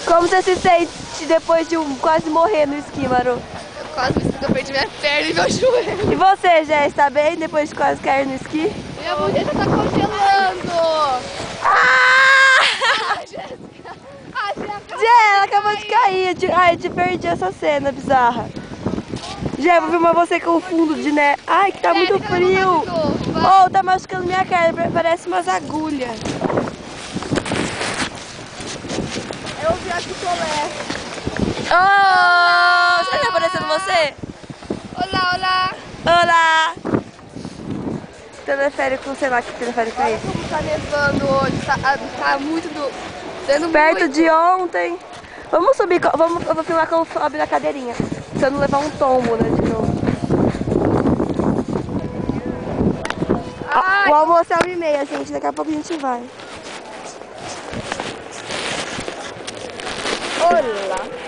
Como você se sente depois de quase morrer no esqui, Maru? Eu quase me sinto, eu perdi minha perna e meu joelho. E você, Jé, está bem depois de quase cair no esqui? Minha bochecha tá congelando. Ah! Jéssica! Ah, Jéssica! Jé, ela acabou de cair. Ai, eu te perdi essa cena bizarra. Jé, vou filmar você com o fundo de neve. Ai, que tá muito frio. Oh, tá machucando minha cara, parece umas agulhas. Eu vi a picolé. Oh, será que tá aparecendo você? Olá, olá. Olá! Teleférico, sei lá que teleférico é Olha esse. como tá nevando hoje. Tá muito sendo Perto muito. de ontem. Vamos subir, eu vou filmar quando eu abrir a cadeirinha. Se eu não levar um tombo, né, de novo. Ai. O almoço é 1h30, gente. Daqui a pouco a gente vai. Olá.